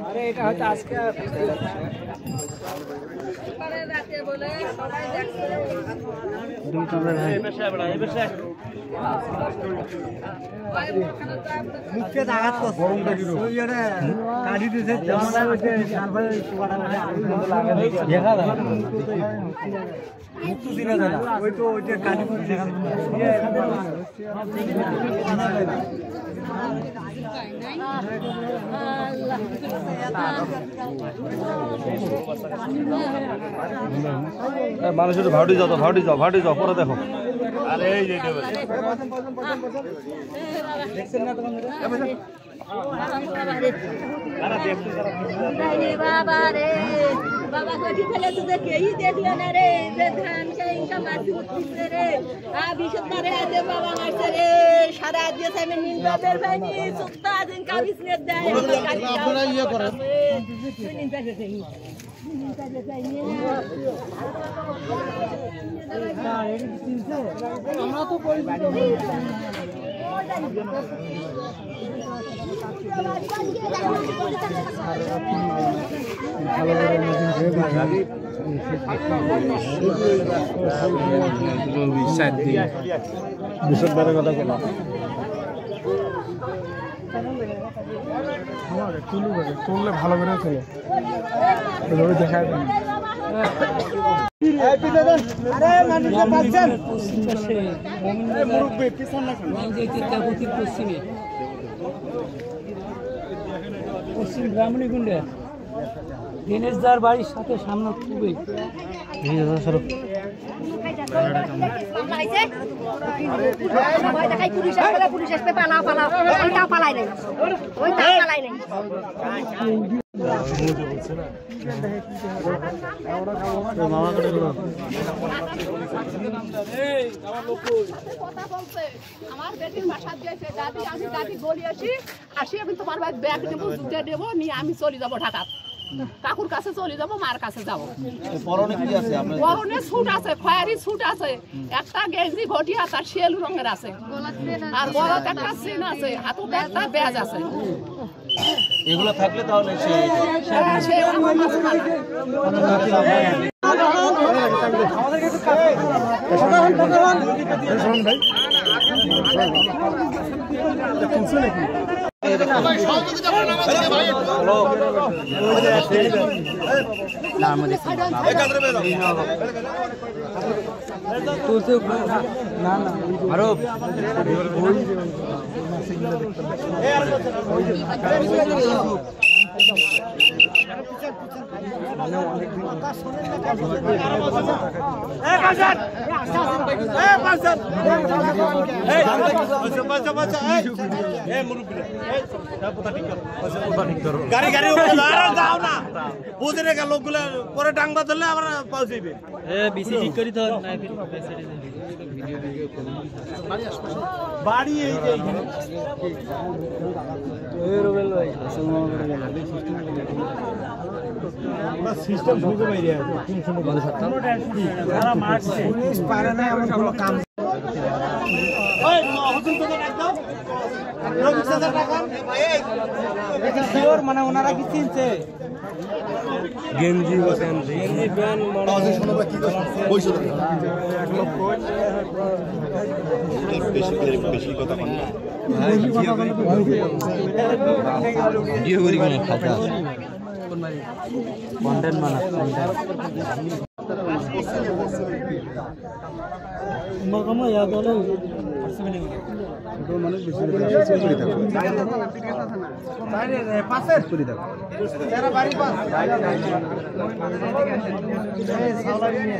আরে এটা হয়তো আজকে মুখে আঘাত কাটি দিয়েছে মুক্ত দিনে যায় না ওই তো ওই যে কাটি মানুষের ভাউটি যাও পরে দেখো আরে এই যে দেখছেন না তোমাদের बाबा रे बाबा गठी फैले तुझे केही देखले ना रे जे धान के इनका माटी उठते रे आ बिशत मारे आते बाबा मारते रे सारा दिवस আমি নিন্দা বের ভাইনি সুক্তা দিন का बिजनेस দেয় আপনারা ইয়ে করেন নিন্দা যেতে নিন্দা যেতে না এই চিনছে আমরা তো কই তুললে ভালো করে চলে দেখা যায় পশ্চিম ব্রাহ্মণীকুণ্ডে দিনেশদার বাড়ির সাথে সামনে খুবই আমার বেটির বাসা দিয়েছে দাদি আমি দাদি বলি আসি আমি তোমার ভাই ব্যাগ নেবো জুতে দেবো নিয়ে আমি চলে যাবো ঢাকা কাকুর কাছে চলে যাবো মার কাছে যাবো পরনে স্যুট আছে খয়েরি স্যুট আছে একটা গেঞ্জি ঘটিয়া তার শেল রঙের আছে আর গলাতে একটা চেন আছে হাতে একটা ব্যাজ আছে এগুলো থাকলে তাহলে না না আরো গাড়ি যাও না বুঝে রেখা লোকগুলো পরে ডাংবা ধরলে আবার পৌঁছাইবে বাড়ি এই যে সিস্টেম শুনতে পাই রে সারা মারছে পুলিশ পারে না এমন কোনো কাম ওই হুজুর তো একদম রবি সাদার টাকা ভাই এটা শিওর মানে ওনারা কি চিনছে গেঞ্জি বসেন গেঞ্জি প্যান্ট মনে শোনা কি কইছো বেশি কথা বল না ভিডিও করি কোন খাতা কন্টেন্ট মগমা ইয়াদ হলো মানুষ বেশি করে থাকো পাশে করে থাকো তেরা বাড়ি পাস এই সাউলা নিয়ে